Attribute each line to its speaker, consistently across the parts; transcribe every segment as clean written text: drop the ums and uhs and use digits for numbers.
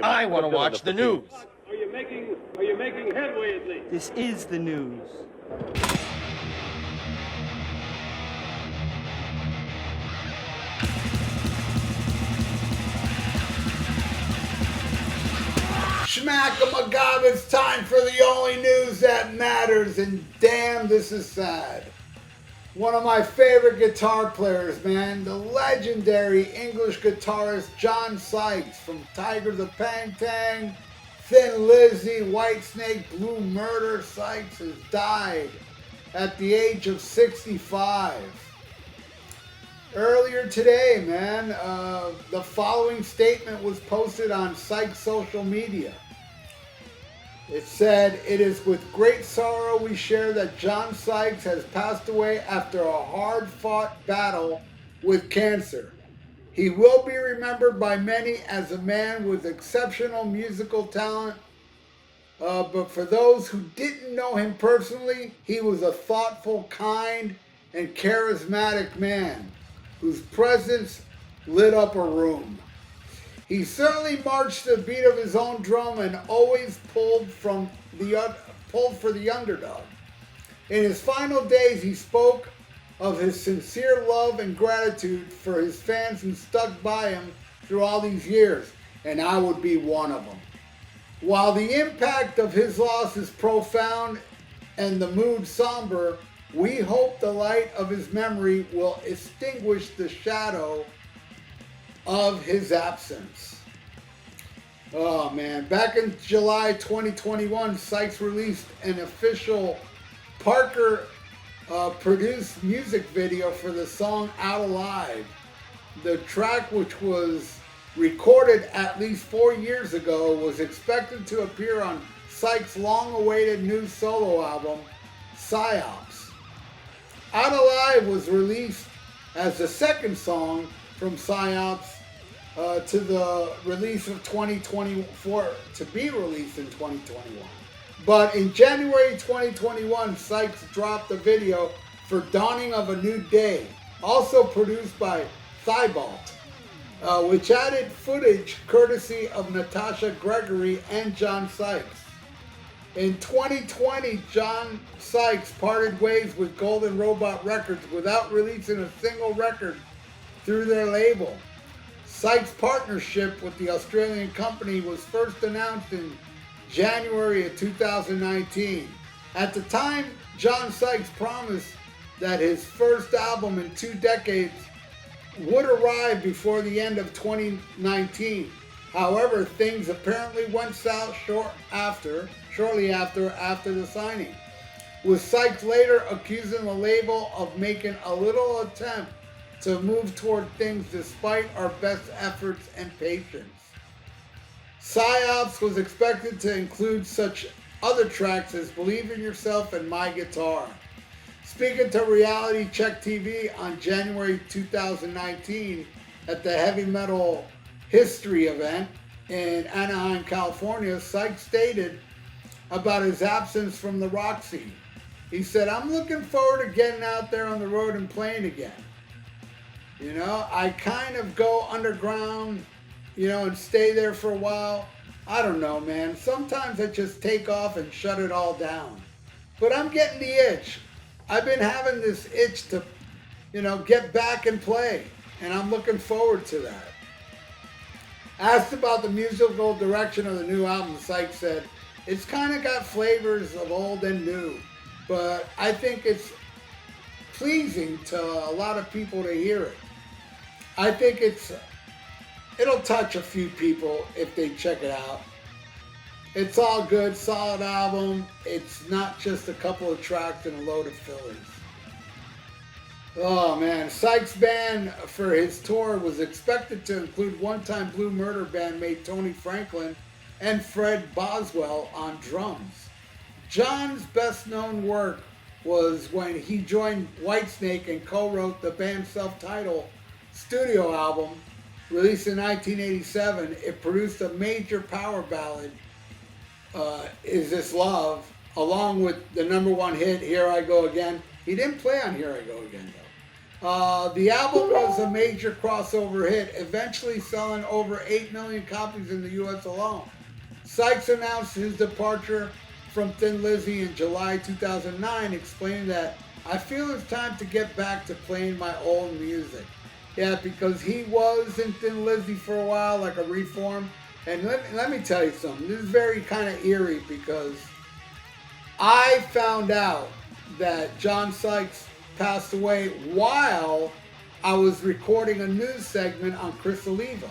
Speaker 1: I want to watch the news.
Speaker 2: Are you making headway at least?
Speaker 3: This is the news.
Speaker 4: Schmack-a-magab, it's time for the only news that matters, and damn, this is sad. One of my favorite guitar players, man, the legendary English guitarist John Sykes from Tigers of Pang-Tang, Thin Lizzy, Whitesnake, Blue Murder. Sykes has died at the age of 65. Earlier today, man, the following statement was posted on Sykes' social media. It said, "It is with great sorrow we share that John Sykes has passed away after a hard-fought battle with cancer. He will be remembered by many as a man with exceptional musical talent, but for those who didn't know him personally, he was a thoughtful, kind, and charismatic man whose presence lit up a room. He certainly marched to the beat of his own drum and always pulled for the underdog. In his final days, he spoke of his sincere love and gratitude for his fans who stuck by him through all these years, and I would be one of them. While the impact of his loss is profound and the mood somber, we hope the light of his memory will extinguish the shadow of his absence." Oh man, back in July 2021, Sykes released an official Parker produced music video for the song Out Alive. The track, which was recorded at least 4 years ago, was expected to appear on Sykes' long-awaited new solo album, Psyops. Out Alive was released as the second song from Psyops to the release of 2024, to be released in 2021. But in January 2021, Sykes dropped a video for Dawning of a New Day, also produced by Thibault, which added footage courtesy of Natasha Gregory and John Sykes. In 2020, John Sykes parted ways with Golden Robot Records without releasing a single record through their label. Sykes' partnership with the Australian company was first announced in January of 2019. At the time, John Sykes promised that his first album in 2 decades would arrive before the end of 2019. However, things apparently went south shortly after the signing, with Sykes later accusing the label of making a little attempt to move toward things despite our best efforts and patience. Psyops was expected to include such other tracks as Believe in Yourself and My Guitar. Speaking to Reality Check TV on January 2019 at the Heavy Metal History event in Anaheim, California, Sykes stated about his absence from the rock scene. He said, "I'm looking forward to getting out there on the road and playing again. You know, I kind of go underground, and stay there for a while. I don't know, man. Sometimes I just take off and shut it all down. But I'm getting the itch. I've been having this itch to, get back and play. And I'm looking forward to that." Asked about the musical direction of the new album, Sykes said, "It's kind of got flavors of old and new, but I think it's pleasing to a lot of people to hear it. I think it'll touch a few people if they check it out. It's all good, solid album. It's not just a couple of tracks and a load of fillers." Oh man, Sykes' band for his tour was expected to include one-time Blue Murder bandmate Tony Franklin and Fred Boswell on drums. John's best-known work was when he joined Whitesnake and co-wrote the band's self-titled studio album, released in 1987. It produced a major power ballad, Is This Love, along with the #1 hit, Here I Go Again. He didn't play on Here I Go Again, though. The album was a major crossover hit, eventually selling over 8 million copies in the U.S. alone. Sykes announced his departure from Thin Lizzy in July 2009, explaining that, "I feel it's time to get back to playing my old music." Yeah, because he was in Thin Lizzy for a while, like a reform. And let me tell you something. This is very kind of eerie because I found out that John Sykes passed away while I was recording a news segment on Chris Oliva,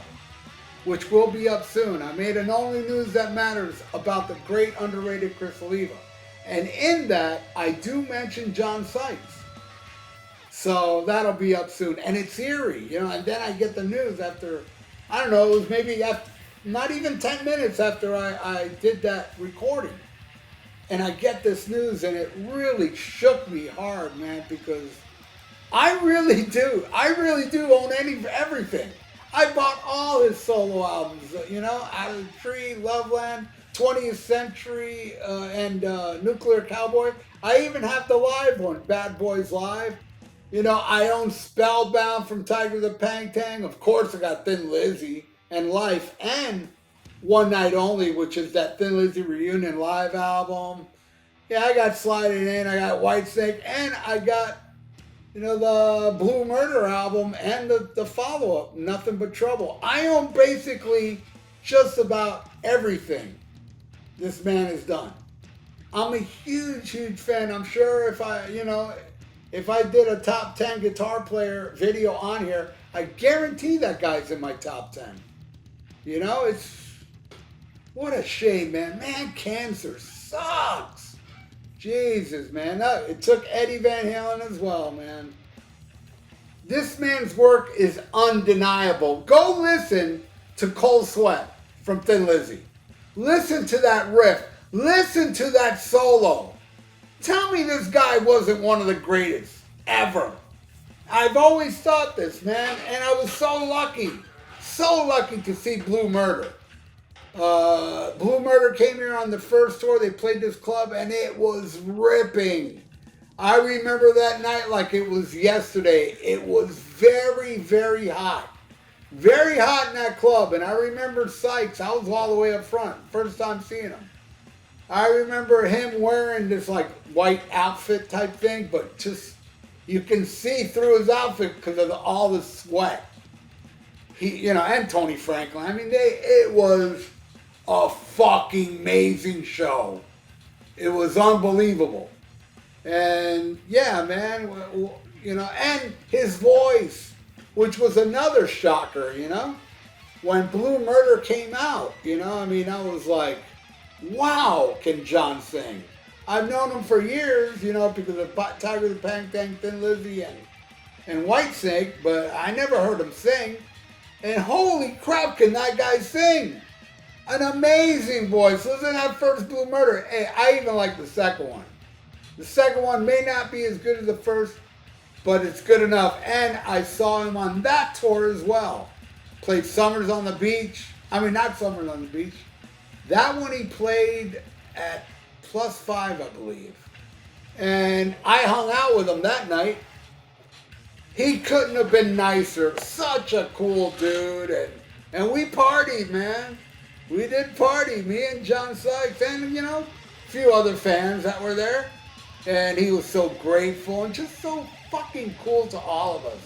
Speaker 4: which will be up soon. I made an Only News That Matters about the great underrated Chris Oliva. And in that, I do mention John Sykes. So that'll be up soon. And it's eerie, you know, and then I get the news after, I don't know, it was maybe not even 10 minutes after I did that recording. And I get this news, and it really shook me hard, man, because I really do own everything. I bought all his solo albums, you know, Out of the Tree, Loveland, 20th Century, and Nuclear Cowboy. I even have the live one, Bad Boys Live. You know, I own Spellbound from Tiger the Pang Tang. Of course, I got Thin Lizzy and Life and One Night Only, which is that Thin Lizzy reunion live album. Yeah, I got Slide It In, I got Whitesnake, and I got, you know, the Blue Murder album and the follow-up, Nothing But Trouble. I own basically just about everything this man has done. I'm a huge, huge fan. I'm sure if I did a top 10 guitar player video on here, I guarantee that guy's in my top 10. You know, what a shame, man. Man, cancer sucks. Jesus, man. It took Eddie Van Halen as well, man. This man's work is undeniable. Go listen to Cold Sweat from Thin Lizzy. Listen to that riff. Listen to that solo. Tell me this guy wasn't one of the greatest ever. I've always thought this, man, and I was so lucky to see Blue Murder. Blue Murder came here on the first tour. They played this club, and it was ripping. I remember that night like it was yesterday. It was very, very hot. Very hot in that club, and I remember Sykes. I was all the way up front, first time seeing him. I remember him wearing this like white outfit type thing, but just you can see through his outfit because of all the sweat. And Tony Franklin. I mean, it was a fucking amazing show. It was unbelievable. And yeah, man, and his voice, which was another shocker, when Blue Murder came out, I was like, wow, can John sing? I've known him for years, because of Tiger the Pang Tang, Thin Lizzy, and Whitesnake, but I never heard him sing. And holy crap, can that guy sing? An amazing voice. Listen to that first Blue Murder. Hey, I even like the second one. The second one may not be as good as the first, but it's good enough. And I saw him on that tour as well. Played Summers on the Beach. I mean, not Summers on the Beach. That one he played at +5, I believe. And I hung out with him that night. He couldn't have been nicer. Such a cool dude. And we partied, man. We did party. Me and John Sykes and, a few other fans that were there. And he was so grateful and just so fucking cool to all of us.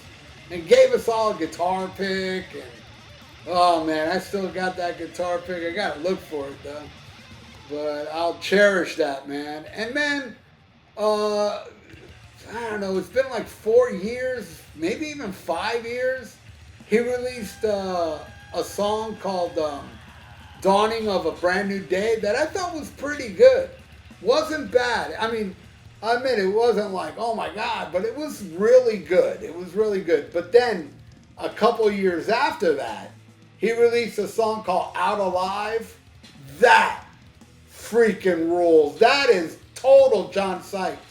Speaker 4: And gave us all a guitar pick. And oh, man, I still got that guitar pick. I got to look for it, though. But I'll cherish that, man. And, man, I don't know, it's been like 4 years, maybe even 5 years. He released a song called Dawning of a Brand New Day that I thought was pretty good. Wasn't bad. I mean, I admit it wasn't like, oh my God, but it was really good. It was really good. But then a couple years after that, he released a song called Out Alive. That freaking rules. That is total John Sykes.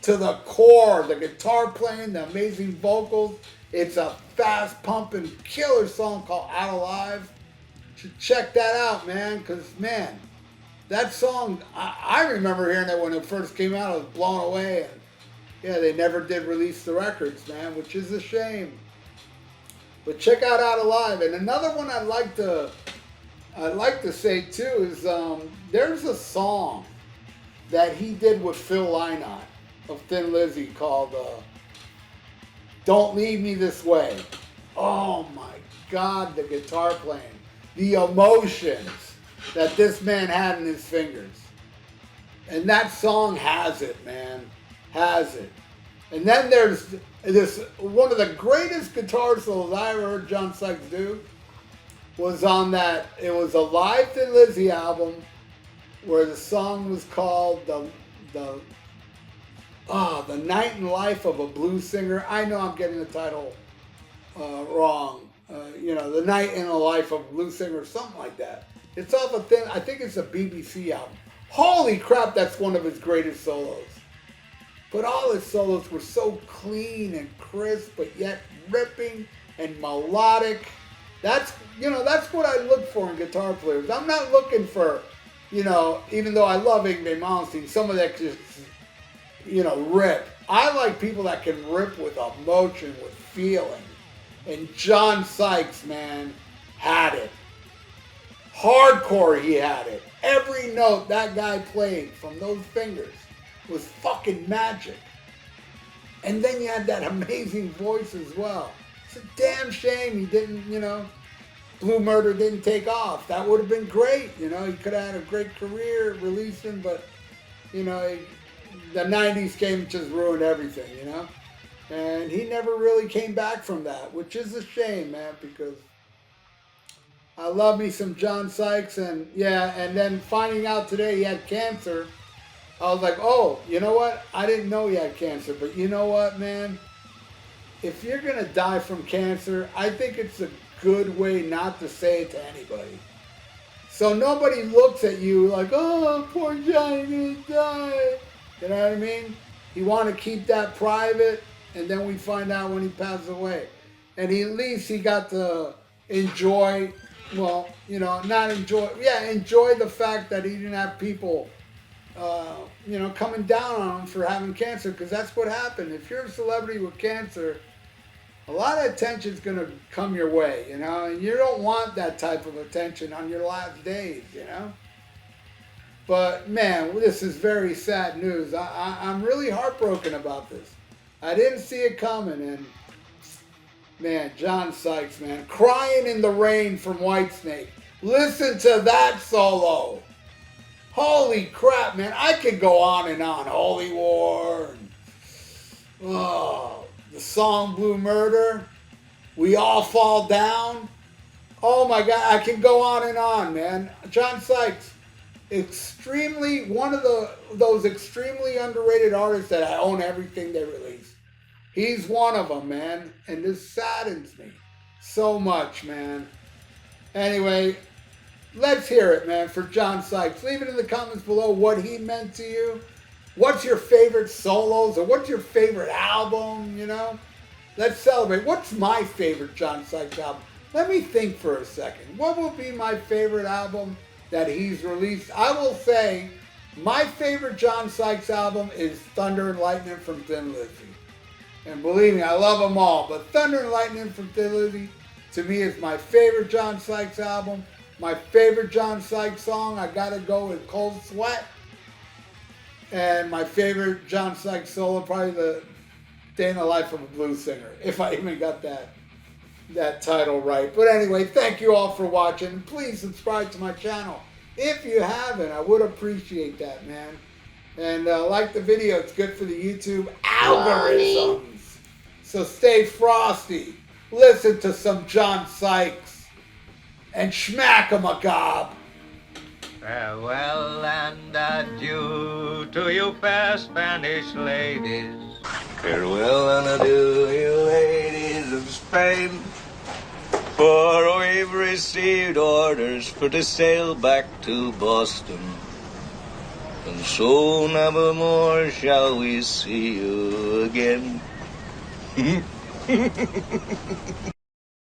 Speaker 4: To the core, the guitar playing, the amazing vocals. It's a fast pumping killer song called Out Alive. You should check that out, man, because, man, that song, I remember hearing it when it first came out. I was blown away. Yeah, they never did release the records, man, which is a shame. But check out Out Alive. And another one I'd like to say too is there's a song that he did with Phil Lynott of Thin Lizzy called Don't Leave Me This Way. Oh my God, the guitar playing. The emotions that this man had in his fingers. And that song has it, man. Has it. And then there's this, one of the greatest guitar solos I ever heard John Sykes do was on that, it was a live Thin Lizzy album where the song was called The Night and Life of a Blues Singer. I know I'm getting the title wrong. The Night in the Life of a Blues Singer, something like that. It's off a thing, I think it's a BBC album. Holy crap, that's one of his greatest solos. But all his solos were so clean and crisp, but yet ripping and melodic. That's what I look for in guitar players. I'm not looking for, even though I love Yngwie Malmsteen, someone that just, rip. I like people that can rip with emotion, with feeling. And John Sykes, man, had it. Hardcore, he had it. Every note that guy played from those fingers was fucking magic. And then you had that amazing voice as well. It's a damn shame he didn't, Blue Murder didn't take off. That would have been great. He could have had a great career releasing, but, the 90s came and just ruined everything, And he never really came back from that, which is a shame, man, because I love me some John Sykes, and then finding out today he had cancer, I was like, oh, you know what? I didn't know he had cancer, but you know what, man? If you're going to die from cancer, I think it's a good way not to say it to anybody. So nobody looks at you like, oh, poor Johnny gonna die. You know what I mean? You want to keep that private, and then we find out when he passes away. And at least he got to enjoy, enjoy the fact that he didn't have people coming down on him for having cancer, because that's what happened. If you're a celebrity with cancer, a lot of attention's going to come your way, and you don't want that type of attention on your last days, But, man, this is very sad news. I'm really heartbroken about this. I didn't see it coming, and, man, John Sykes, man, Crying in the Rain from Whitesnake. Listen to that solo. Holy crap, man. I could go on and on. Holy War. The song Blue Murder. We All Fall Down. Oh my God. I can go on and on, man. John Sykes. One of those extremely underrated artists that I own everything they release. He's one of them, man. And this saddens me so much, man. Anyway, let's hear it, man, for John Sykes. Leave it in the comments below what he meant to you. What's your favorite solos, or what's your favorite album, Let's celebrate. What's my favorite John Sykes album? Let me think for a second. What will be my favorite album that he's released? I will say my favorite John Sykes album is Thunder and Lightning from Thin Lizzy. And believe me, I love them all, but Thunder and Lightning from Thin Lizzy, to me, is my favorite John Sykes album. My favorite John Sykes song, I gotta go with Cold Sweat. And my favorite John Sykes solo, probably the Day in the Life of a Blues Singer, if I even got that title right. But anyway, thank you all for watching. Please subscribe to my channel. If you haven't, I would appreciate that, man. And like the video, it's good for the YouTube algorithms. So stay frosty. Listen to some John Sykes. And schmack 'em a gob.
Speaker 1: Farewell and adieu to you fair Spanish ladies. Farewell and adieu, you ladies of Spain. For we've received orders for to sail back to Boston. And so never more shall we see you again.